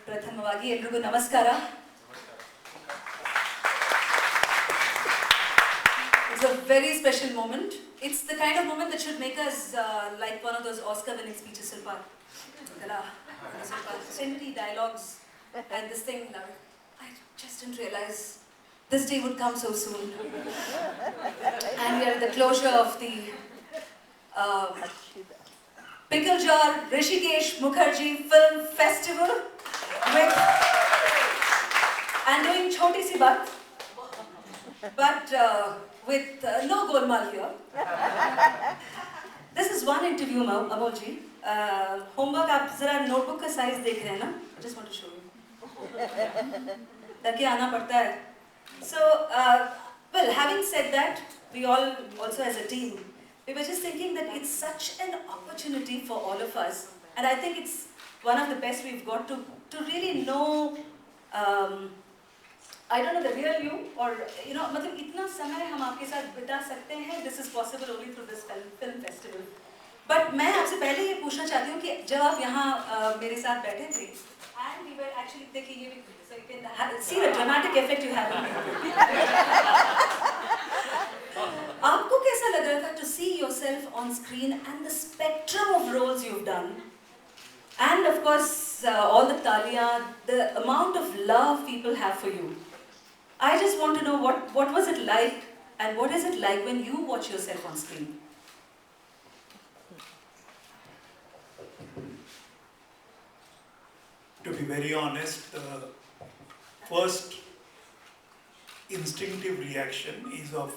ಪ್ರಥಮವಾಗಿ ಎಲ್ರಿಗೂ ನಮಸ್ಕಾರ. It's a very special moment. It's the kind of moment that should make us like one of those Oscar-winning speeches. Century dialogues and this thing. I just didn't realize this day would come so soon. And we are at the closure of the Pickle Jar Rishikesh Mukherjee Film Festival with and doing Choti Si Baat, but with no golmaal here. This is one interview, Amol ji. Homework, आप जरा notebook का size देख रहे हैं ना? I just want to show you. ताकि आना पड़ता है. So, well, having said that, we all also as a team, we were just thinking that it's such an opportunity for all of us, and I think it's one of the best we've got to really know. I don't know the real you, or मतलब इतना समय हम आपके साथ बिता सकते हैं. This is possible only through this film festival. But मैं आपसे पहले ये पूछना चाहती हूँ कि जब आप यहाँ मेरे साथ बैठे थे, and we were actually देखिए ये भी so you can see the dramatic effect you have on me. आपको कैसा लग रहा था to see yourself on screen and the spectrum of roles you've done, and of course all the talia, the amount of love people have for you. I just want to know what was it like, and what is it like when you watch yourself on screen? To be very honest, the first instinctive reaction is of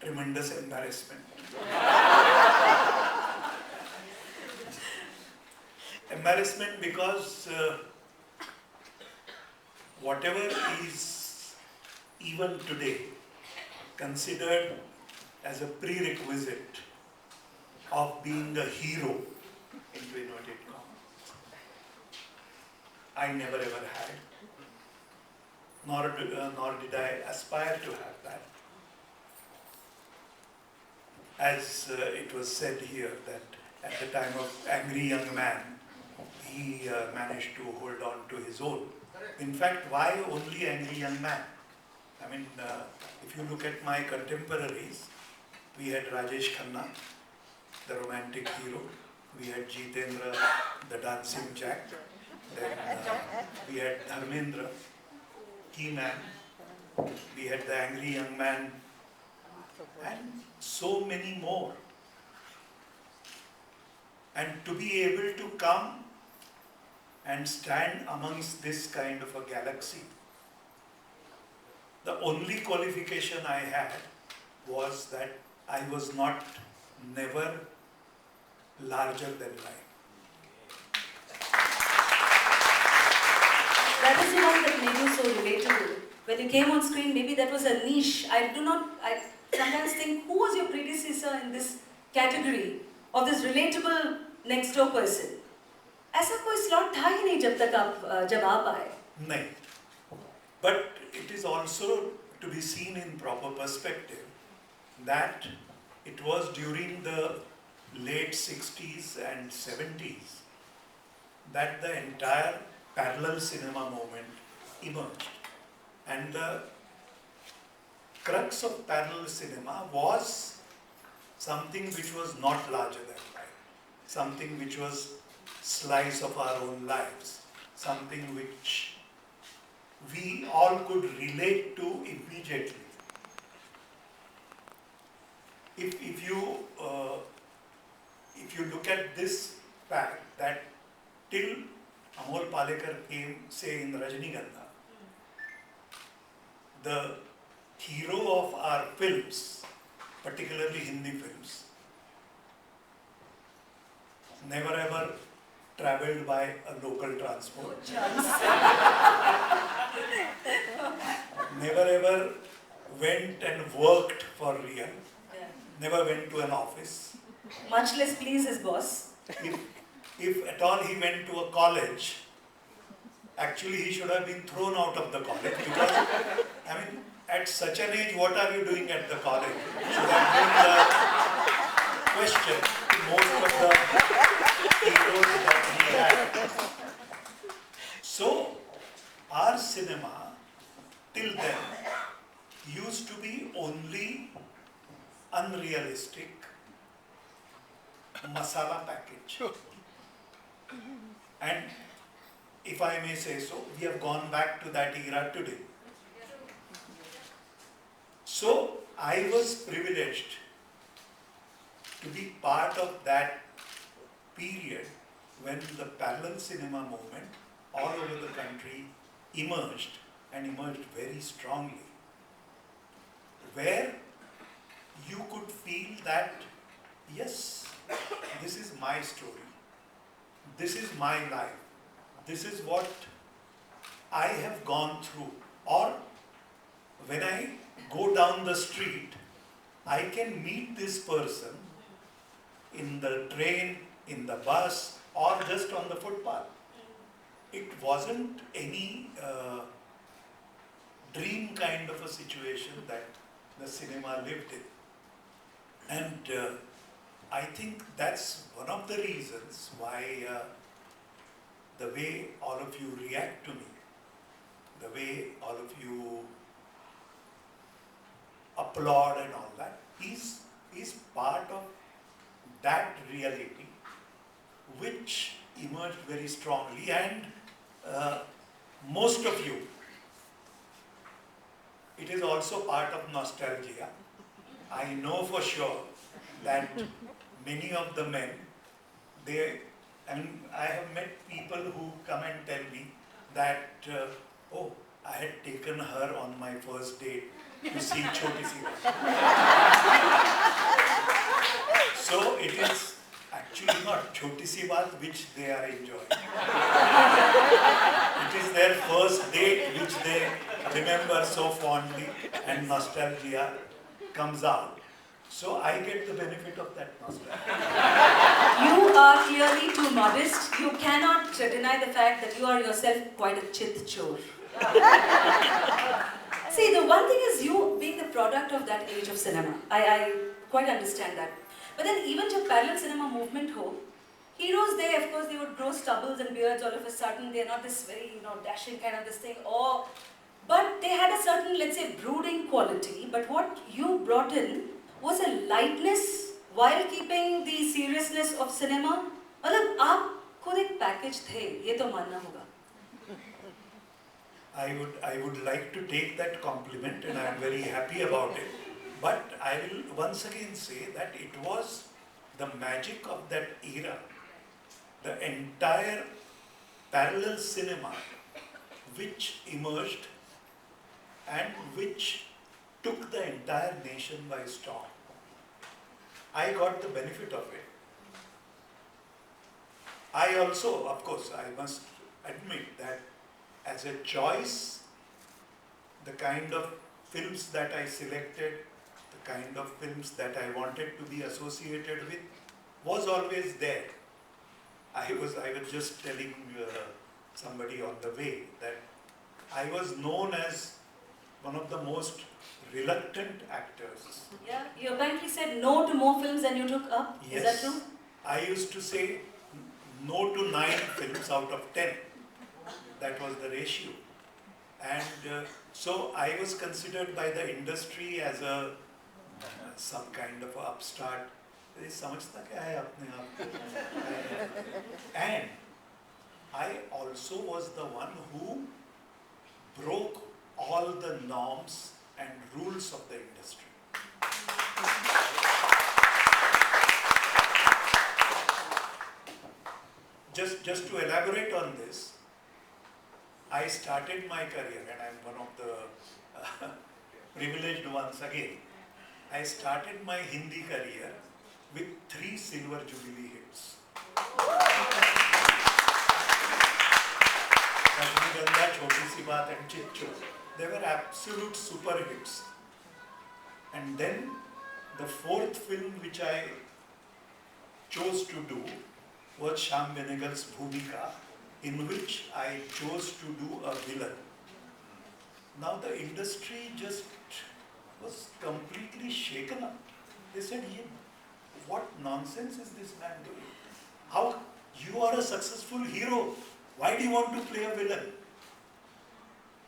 tremendous embarrassment. Embarrassment because whatever is even today considered as a prerequisite of being a hero, into inverted commas, I never ever had, nor did I aspire to have that. As it was said here that at the time of Angry Young Man, he managed to hold on to his own. In fact, why only Angry Young Man? I mean, if you look at my contemporaries, we had Rajesh Khanna, the romantic hero. We had Jitendra, the dancing jack. Then we had Dharmendra, He-Man. We had the Angry Young Man, and so many more. And to be able to come and stand amongst this kind of a galaxy, the only qualification I had was that I was never larger than life. That is the one that made you so relatable. When you came on screen, maybe that was a niche. I sometimes think, who was your predecessor in this category of this relatable next door person? ऐसा कोई slot था ही नहीं जब आप आए. नहीं. But it is also to be seen in proper perspective that it was during the late 60s and 70s that the entire parallel cinema movement emerged. And the crux of parallel cinema was something which was not larger than life, something which was slice of our own lives, something which we all could relate to immediately. If you look at this fact that till Amol Palekar came, say, in Rajnigandha, the hero of our films, particularly Hindi films, never ever traveled by a local transport. Never ever went and worked for real. Never went to an office. Much less please his boss. If at all he went to a college, actually he should have been thrown out of the college, because I mean, at such an age, what are you doing at the college? Should have been the question to most of the heroes that he had. cinema till then used to be only unrealistic masala package. And if I may say so, we have gone back to that era today. So I was privileged to be part of that period when the parallel cinema movement all over the country emerged, and emerged very strongly, where you could feel that, yes, this is my story, this is my life, this is what I have gone through. Or when I go down the street, I can meet this person in the train, in the bus, or just on the footpath. It wasn't any dream kind of a situation that the cinema lived in. And I think that's one of the reasons why the way all of you react to me, the way all of you applaud and all that, is part of that reality which emerged very strongly. And most of you, it is also part of nostalgia. I know for sure that many of the men, I have met people who come and tell me that, oh, I had taken her on my first date to see Choti Si Baat. So it is actually not Choti Si Baat which they are enjoying. It is their first date which they remember so fondly, and nostalgia comes out. So I get the benefit of that nostalgia. You are clearly too modest. You cannot deny the fact that you are yourself quite a chit chore. See, the one thing is you being the product of that age of cinema. I quite understand that. But then even जब parallel cinema movement हो, heroes they, of course, they would grow stubbles and beards all of a sudden. They're not this very, dashing kind of this thing. But they had a certain, let's say, brooding quality. But what you brought in was a lightness while keeping the seriousness of cinema. मतलब आप खुद एक package थे, ये तो मानना होगा. I would like to take that compliment, and I am very happy about it. But I will once again say that it was the magic of that era, the entire parallel cinema which emerged and which took the entire nation by storm. I got the benefit of it. I also, of course, I must admit that as a choice, the kind of films that I selected, the kind of films that I wanted to be associated with was always there. I was just telling somebody on the way that I was known as one of the most reluctant actors. Yeah, you apparently said no to more films than you took up. Yes. Is that true? I used to say no to 9 films out of 10. That was the ratio. And so I was considered by the industry as some kind of a upstart. And I also was the one who broke all the norms and rules of the industry. Just to elaborate on this, I started my career, and I am one of the privileged ones again. I started my Hindi career with 3 Silver Jubilee hits. Rajnigandha, Choti Si Baat and Chit Chor. They were absolute super hits. And then the 4th film which I chose to do was Shyam Benegal's Bhumika, in which I chose to do a villain. Now the industry just was completely shaken up. They said, what nonsense is this man doing? How you are a successful hero? Why do you want to play a villain?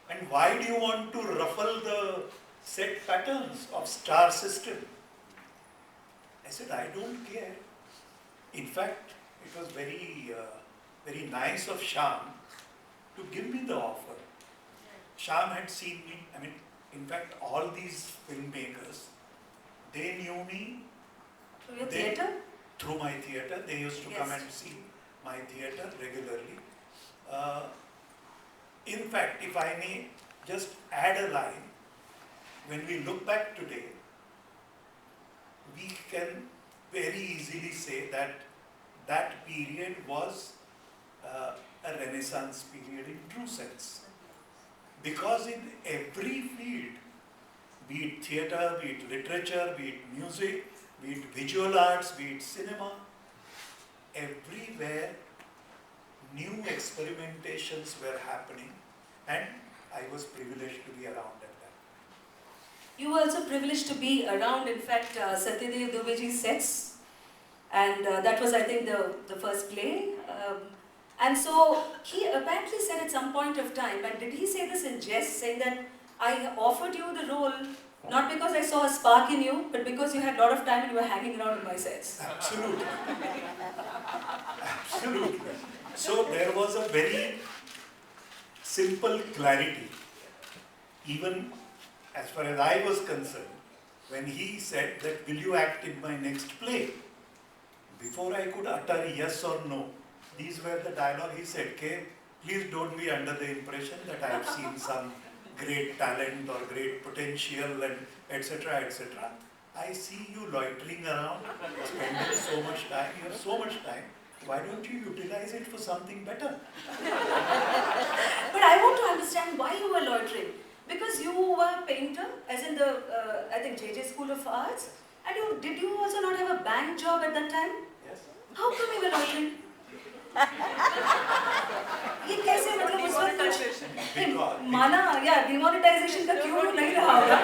And why do you want to ruffle the set patterns of star system? I said, I don't care. In fact, it was very nice of Shyam to give me the offer. Shyam had seen me, in fact, all these filmmakers, they knew me. Through your theatre? Through my theatre. They used to come and see my theatre regularly. In fact, if I may just add a line, when we look back today, we can very easily say that that period was a Renaissance period in true sense. Because in every field, be it theatre, be it literature, be it music, be it visual arts, be it cinema, everywhere new experimentations were happening, and I was privileged to be around at that. You were also privileged to be around, in fact, Satyadev Dubeji's sets, and that was, I think, the first play. And so he apparently said at some point of time, and did he say this in jest, saying that I offered you the role not because I saw a spark in you, but because you had a lot of time and you were hanging around in my sets. Absolutely. Absolutely. So there was a very simple clarity. Even as far as I was concerned, when he said that, will you act in my next play? Before I could utter yes or no, these were the dialogue he said, okay, please don't be under the impression that I have seen some great talent or great potential and etc. etc. I see you loitering around, spending so much time, you have so much time, why don't you utilize it for something better? But I want to understand why you were loitering. Because you were a painter, as in the, I think, JJ School of Arts, and did you also not have a bank job at that time? Yes. How come you were loitering? ये कैसे मतलब उस वक्त कुछ माना या demonetization का क्यों नहीं रहा होगा?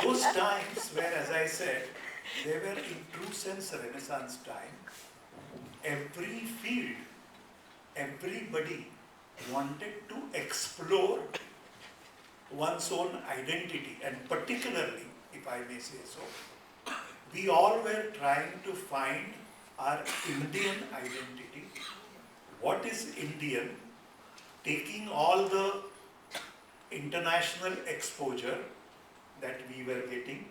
Those times where, as I said, they were in true sense a Renaissance time. Every field, everybody wanted to explore one's own identity, and particularly, if I may say so, we all were trying to find our Indian identity. What is Indian? Taking all the international exposure that we were getting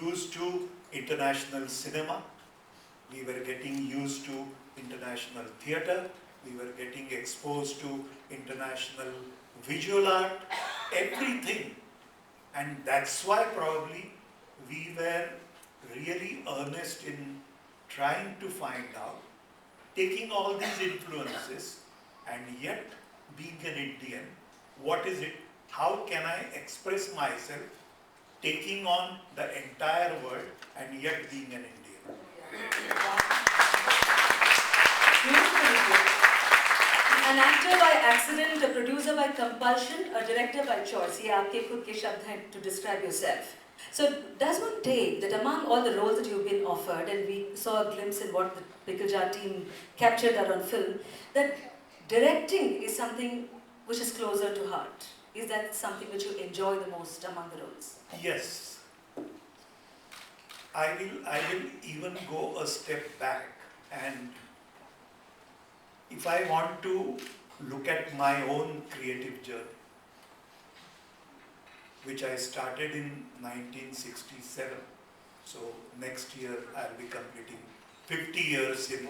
used to international cinema, we were getting used to international theatre, we were getting exposed to international visual art, everything. And that's why probably we were really earnest in trying to find out, taking all these influences and yet being an Indian, what is it, how can I express myself taking on the entire world and yet being an Indian. An actor by accident, a producer by compulsion, a director by choice. ये आपके खुद के शब्द हैं to describe yourself. So does one take that among all the roles that you've been offered, and we saw a glimpse in what the Pickle Jar team captured that on film, that directing is something which is closer to heart? Is that something which you enjoy the most among the roles? Yes. I will even go a step back, and if I want to look at my own creative journey, which I started in 1967, so next year I'll be completing 50 years in.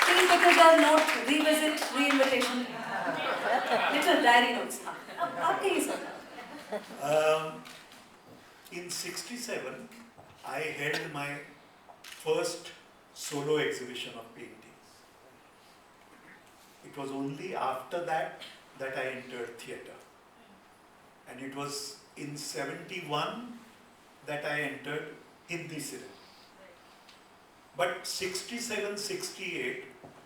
Please, because I'll note, revisit, re-invitation. Little diary notes. आपके ही sir. In 67, I held my first solo exhibition of paintings. It was only after that that I entered theatre. And it was in 71 that I entered Hindi cinema. But 67-68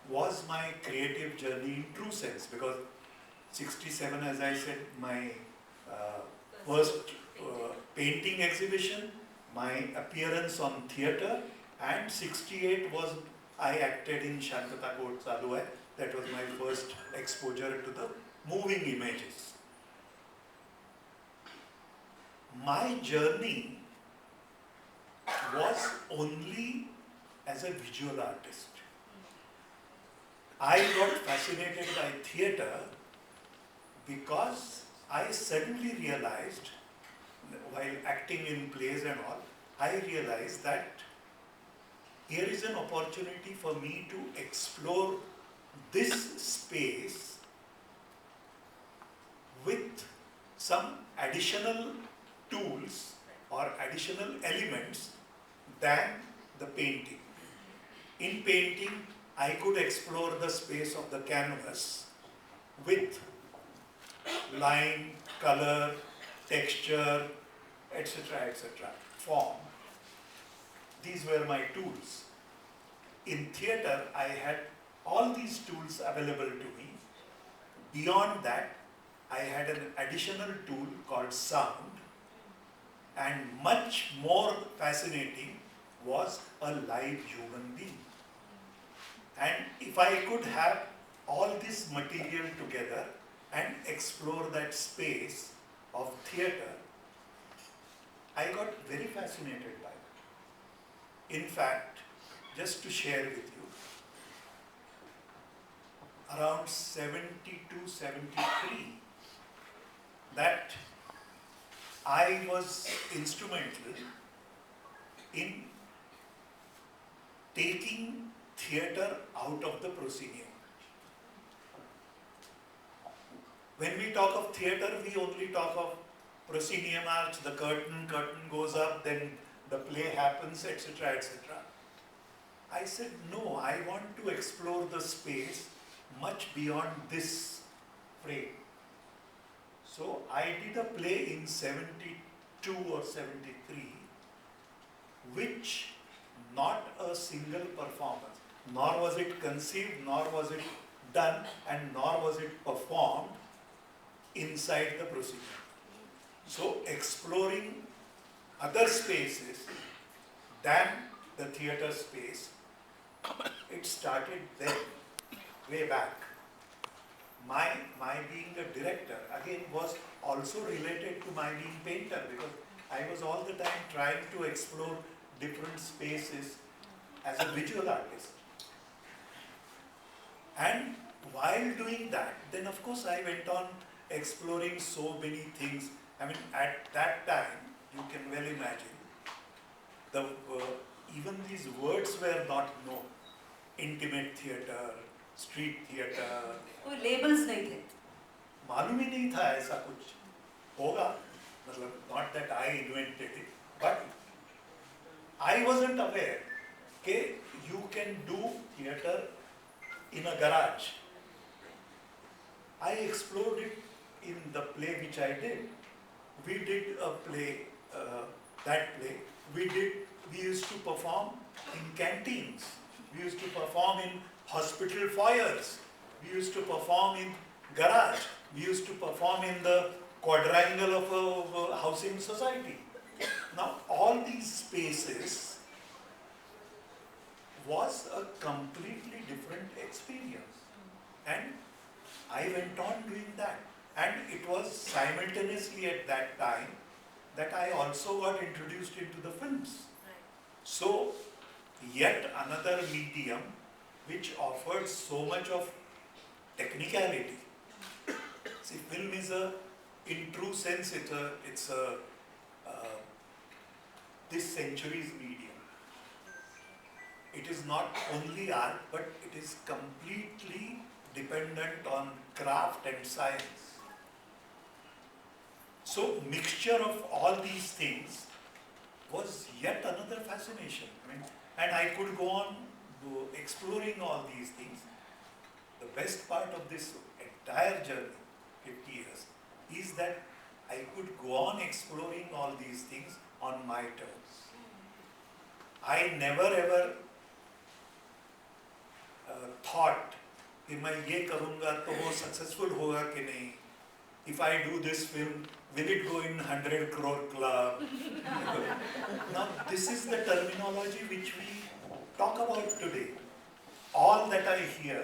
was my creative journey in true sense, because 67, as I said, my first painting exhibition, my appearance on theatre, And 68 was, I acted in Shantata Kot Chalu Hai. That was my first exposure to the moving images. My journey was only as a visual artist. I got fascinated by theatre because I suddenly realized, while acting in plays and all, I realized that here is an opportunity for me to explore this space with some additional tools or additional elements than the painting. In painting, I could explore the space of the canvas with line, color, texture, etc., form. These were my tools. In theatre, I had all these tools available to me. Beyond that, I had an additional tool called sound, and much more fascinating was a live human being. And if I could have all this material together and explore that space of theatre, I got very fascinated by it. In fact, just to share with you, around 72, 73, that I was instrumental in taking theatre out of the proscenium. When we talk of theatre, we only talk of proscenium arch, the curtain goes up, then the play happens, etc., etc. I said, no, I want to explore the space much beyond this frame. So I did a play in 72 or 73, which not a single performance, nor was it conceived, nor was it done, and nor was it performed inside the proscenium. So exploring other spaces than the theatre space, it started then, way back. My being a director, again, was also related to my being painter, because I was all the time trying to explore different spaces as a visual artist. And while doing that, then of course I went on exploring so many things. I mean, at that time, you can well imagine, even these words were not known. Intimate theatre, street theatre. कोई labels नहीं थे. मालूम ही नहीं था ऐसा कुछ होगा. मतलब, not that I invented it, but I wasn't aware that you can do theatre in a garage. I explored it in the play which I did. We did a play, we used to perform in canteens. We used to perform in hospital foyers. We used to perform in garage. We used to perform in the quadrangle of a housing society. Now, all these spaces was a completely different experience. And I went on doing that. And it was simultaneously at that time that I also got introduced into the films. So, yet another medium which offered so much of technicality. See, film is in true sense, it's a this century's medium. It is not only art, but it is completely dependent on craft and science. So, mixture of all these things was yet another fascination. I mean, and I could go on exploring all these things. The best part of this entire journey, 50 years, is that I could go on exploring all these things on my terms. I never ever thought कि मैं ये करूँगा तो वो successful होगा कि नहीं. If I do this film, will it go in 100 crore club? Now, this is the terminology which we talk about today. All that I hear,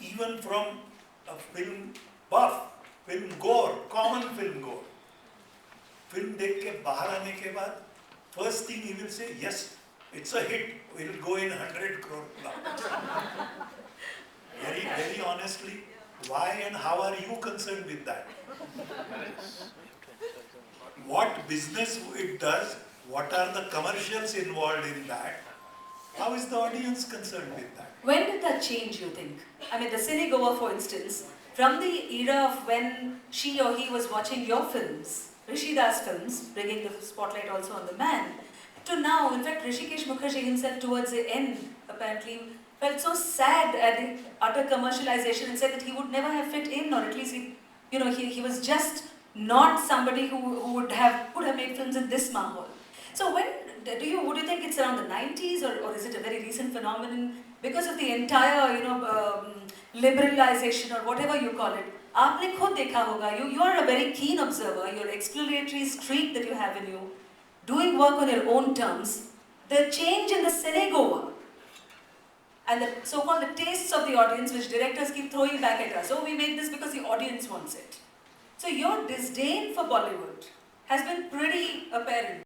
even from a film buff, film goer, common film goer, film देख के बाहर आने के बाद, first thing he will say, yes, it's a hit, we'll go in 100 crore plus. Very, very honestly, why and how are you concerned with that? What business it does, what are the commercials involved in that? How is the audience concerned with that? When did that change, you think? I mean, the cinegoer, for instance, from the era of when she or he was watching your films, Rishida's films, bringing the spotlight also on the man, to now, in fact, Rishikesh Mukherjee himself towards the end, apparently, felt so sad at the utter commercialization and said that he would never have fit in, or at least he was just not somebody who would have made films in this mahal. So would you think it's around the 90s, or is it a very recent phenomenon because of the entire liberalization or whatever you call it? आपने खुद देखा होगा, you are a very keen observer, your exploratory streak that you have in you, doing work on your own terms, the change in the cinegoer and the so-called the tastes of the audience which directors keep throwing back at us. Oh, we made this because the audience wants it. So your disdain for Bollywood has been pretty apparent.